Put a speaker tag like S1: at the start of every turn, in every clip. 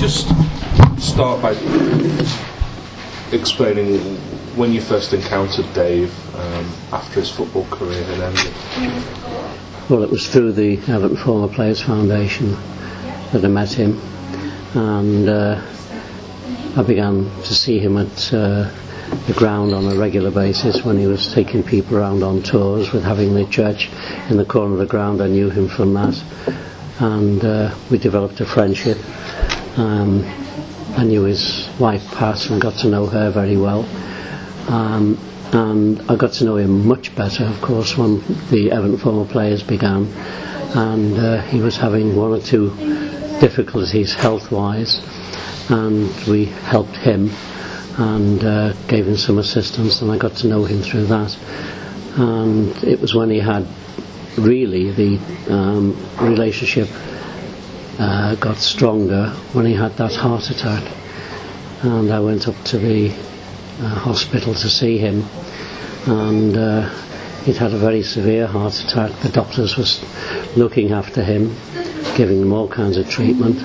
S1: just start by explaining when you first encountered Dave after his football career had ended?
S2: Well, it was through the Everton Former Players Foundation that I met him, and I began to see him at the ground on a regular basis when he was taking people around on tours with Having Church in the corner of the ground. I knew him from that, and we developed a friendship. I knew his wife Pat and got to know her very well, and I got to know him much better, of course, when the Everton Former Players began, and he was having one or two difficulties health-wise, and we helped him and gave him some assistance, and I got to know him through that. And it was when he had really the relationship got stronger when he had that heart attack, and I went up to the hospital to see him, and he'd had a very severe heart attack. The doctors was looking after him, giving him all kinds of treatment,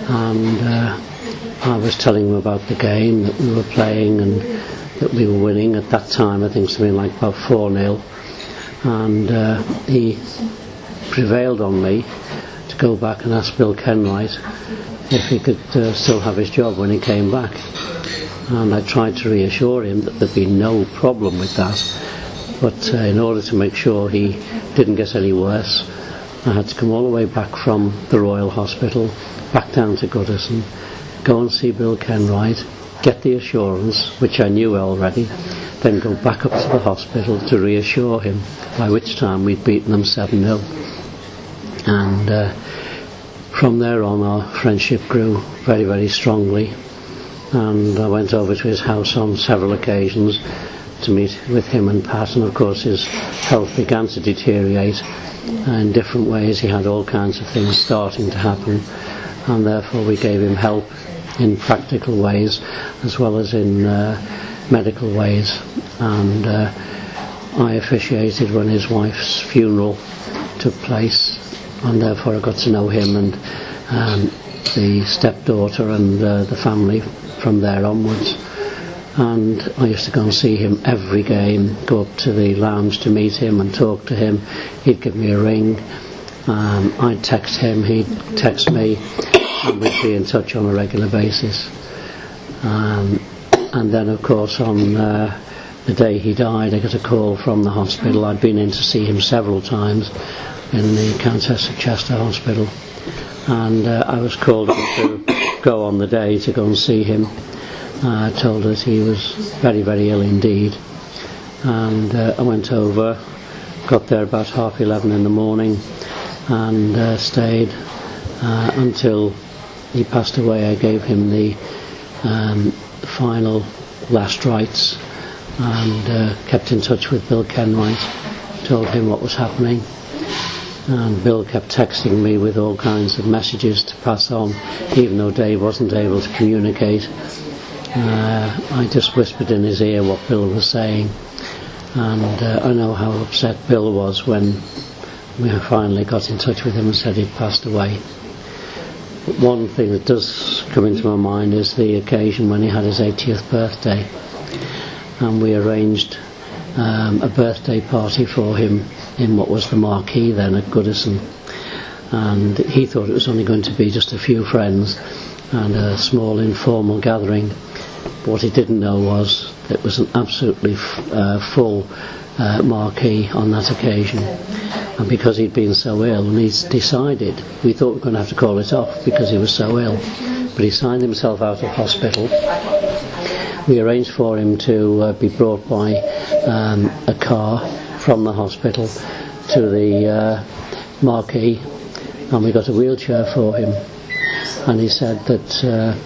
S2: and I was telling him about the game that we were playing and that we were winning. At that time I think something like about 4-0, and he prevailed on me to go back and ask Bill Kenwright if he could still have his job when he came back. And I tried to reassure him that there'd be no problem with that, but in order to make sure he didn't get any worse, I had to come all the way back from the Royal Hospital back down to Goodison, go and see Bill Kenwright, get the assurance, which I knew already, then go back up to the hospital to reassure him, by which time we'd beaten them 7-0. And from there on our friendship grew very, very strongly, and I went over to his house on several occasions to meet with him and Pat, and of course his health began to deteriorate in different ways. He had all kinds of things starting to happen, and therefore we gave him help in practical ways as well as in medical ways, and I officiated when his wife's funeral took place, and therefore I got to know him and the stepdaughter and the family from there onwards. And I used to go and see him every game, go up to the lounge to meet him and talk to him. He'd give me a ring, I'd text him, he'd text me, and we'd be in touch on a regular basis. And then of course on the day he died I got a call from the hospital. I'd been in to see him several times in the Countess of Chester Hospital, and I was called on to go on the day to go and see him. Told us he was very, very ill indeed, and I went over, got there about 11:30 in the morning, and stayed until he passed away. I gave him the final last rites, and kept in touch with Bill Kenwright, told him what was happening, and Bill kept texting me with all kinds of messages to pass on, even though Dave wasn't able to communicate. I just whispered in his ear what Bill was saying, and I know how upset Bill was when we finally got in touch with him and said he'd passed away. But one thing that does come into my mind is the occasion when he had his 80th birthday, and we arranged a birthday party for him in what was the Marquee then at Goodison, and he thought it was only going to be just a few friends and a small informal gathering. What he didn't know was that it was an absolutely full Marquee on that occasion, and because he'd been so ill, and he'd decided, we thought we were going to have to call it off because he was so ill, but he signed himself out of hospital. We arranged for him to be brought by a car from the hospital to the Marquee, and we got a wheelchair for him, and he said that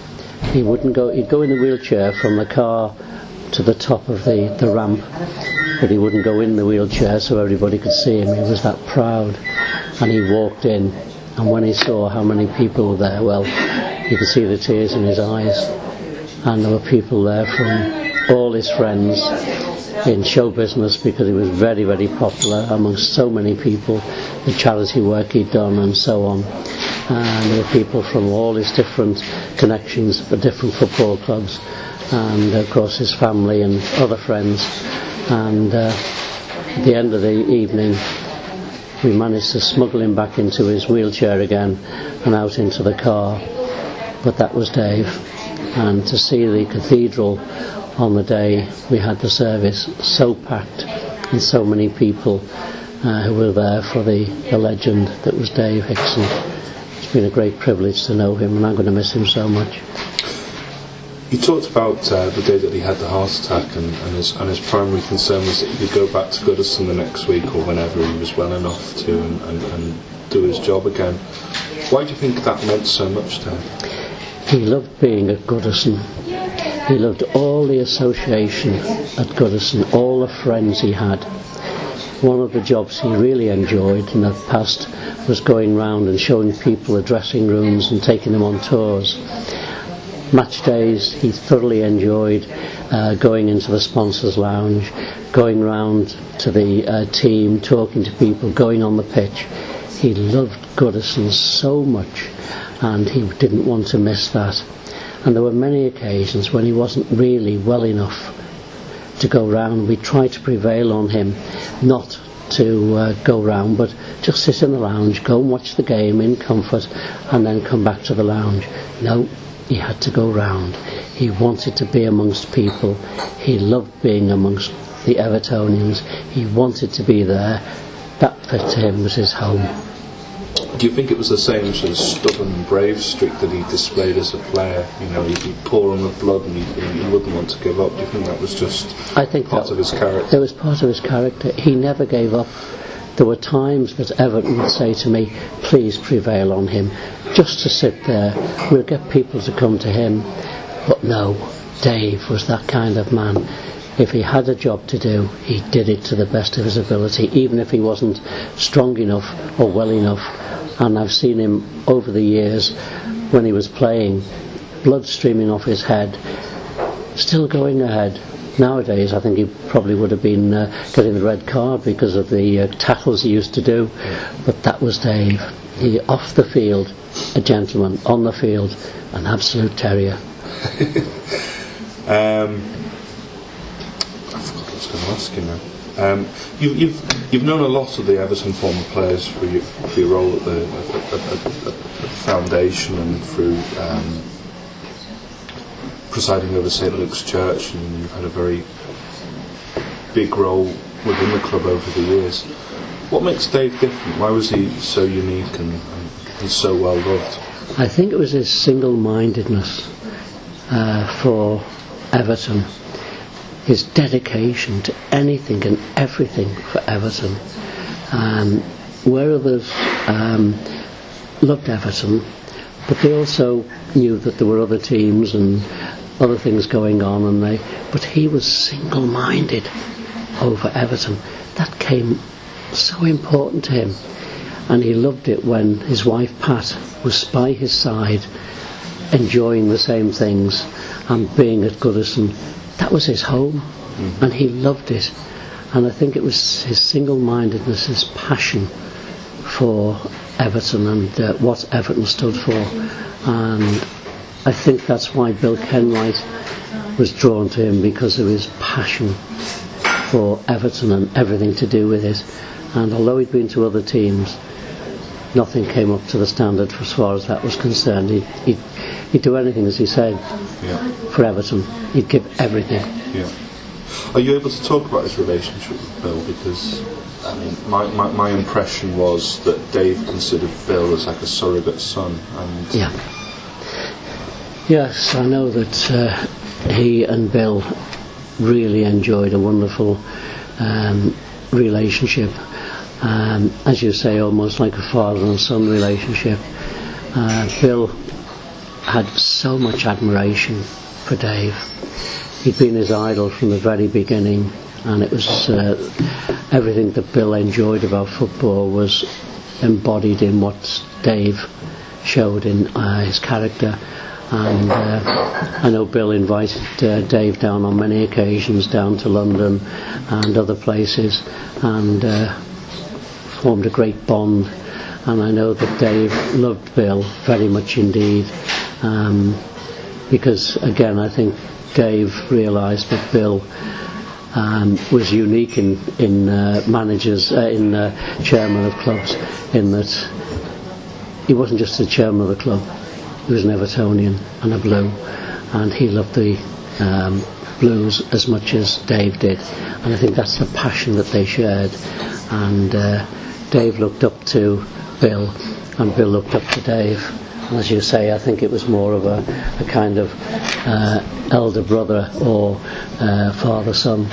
S2: he wouldn't go, he'd go in the wheelchair from the car to the top of the ramp, but he wouldn't go in the wheelchair so everybody could see him. He was that proud, and he walked in, and when he saw how many people were there, well, you could see the tears in his eyes, and there were people there from all his friends, in show business because he was very, very popular amongst so many people, the charity work he'd done and so on. And there were people from all his different connections for different football clubs, and of course his family and other friends. And at the end of the evening we managed to smuggle him back into his wheelchair again and out into the car. But that was Dave. And to see the cathedral on the day we had the service so packed and so many people who were there for the legend that was Dave Hickson. It's been a great privilege to know him, and I'm going to miss him so much.
S1: You talked about the day that he had the heart attack, and his primary concern was that he could go back to Goodison the next week or whenever he was well enough to and do his job again. Why do you think that meant so much to him?
S2: He loved being at Goodison. He loved all the association at Goodison, all the friends he had. One of the jobs he really enjoyed in the past was going round and showing people the dressing rooms and taking them on tours. Match days he thoroughly enjoyed going into the sponsors lounge, going round to the team, talking to people, going on the pitch. He loved Goodison so much, and he didn't want to miss that. And there were many occasions when he wasn't really well enough to go round. We tried to prevail on him not to go round, but just sit in the lounge, go and watch the game in comfort, and then come back to the lounge. No, he had to go round. He wanted to be amongst people. He loved being amongst the Evertonians. He wanted to be there. That, for him, was his home.
S1: Do you think it was the same sort of stubborn, brave streak that he displayed as a player? You know, he'd pour on the blood and he wouldn't want to give up. Do you think that was just part of his character?
S2: It was part of his character. He never gave up. There were times that Everton would say to me, please prevail on him, just to sit there. We'll get people to come to him. But no, Dave was that kind of man. If he had a job to do, he did it to the best of his ability, even if he wasn't strong enough or well enough. And I've seen him over the years when he was playing, blood streaming off his head, still going ahead. Nowadays I think he probably would have been getting the red card because of the tackles he used to do. But that was Dave. He, off the field, a gentleman. On the field, an absolute terrier.
S1: I forgot what I was going to ask you now. You've known a lot of the Everton former players for your role at the foundation and through presiding over St Luke's Church, and you've had a very big role within the club over the years. What makes Dave different? Why was he so unique and so well loved?
S2: I think it was his single-mindedness for Everton. His dedication to anything and everything for Everton. Where others loved Everton, but they also knew that there were other teams and other things going on, but he was single-minded over Everton. That came so important to him, and he loved it when his wife Pat was by his side, enjoying the same things and being at Goodison. That was his home, and he loved it. And I think it was his single-mindedness, his passion for Everton and what Everton stood for. And I think that's why Bill Kenwright was drawn to him, because of his passion for Everton and everything to do with it. And although he'd been to other teams, nothing came up to the standard as far as that was concerned. He'd do anything, as he said, for Everton. He'd give everything.
S1: Yeah. Are you able to talk about his relationship with Bill? Because I mean, my impression was that Dave considered Bill as like a surrogate son. And
S2: yes, I know that he and Bill really enjoyed a wonderful relationship. As you say, almost like a father and son relationship. Bill had so much admiration for Dave. He'd been his idol from the very beginning, and it was everything that Bill enjoyed about football was embodied in what Dave showed in his character. And I know Bill invited Dave down on many occasions, down to London and other places, and formed a great bond. And I know that Dave loved Bill very much indeed, because again I think Dave realised that Bill was unique in managers, in chairman of clubs, in that he wasn't just the chairman of the club, he was an Evertonian and a Blue, and he loved the Blues as much as Dave did, and I think that's the passion that they shared. And Dave looked up to Bill, and Bill looked up to Dave. And as you say, I think it was more of a kind of elder brother or father-son.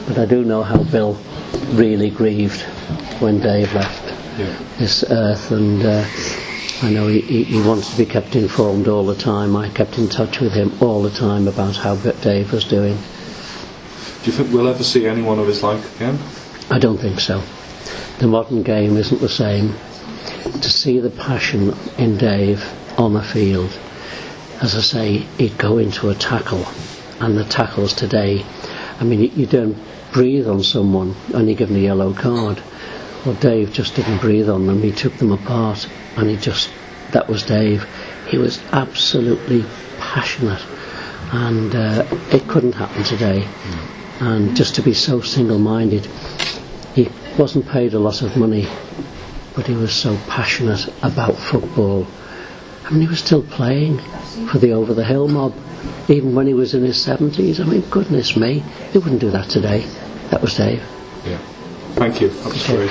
S2: But I do know how Bill really grieved when Dave left this earth, and I know he wanted to be kept informed all the time. I kept in touch with him all the time about how Dave was doing.
S1: Do you think we'll ever see anyone of his like again?
S2: I don't think so. The modern game isn't the same. To see the passion in Dave on the field, as I say, he'd go into a tackle, and the tackles today, I mean, you don't breathe on someone and you give them a yellow card. Well, Dave just didn't breathe on them, he took them apart, and that was Dave. He was absolutely passionate, and it couldn't happen today. And just to be so single-minded, he wasn't paid a lot of money, but he was so passionate about football. I mean, he was still playing for the Over the Hill mob, even when he was in his 70s. I mean, goodness me, he wouldn't do that today. That was Dave.
S1: Yeah. Thank you. That was great.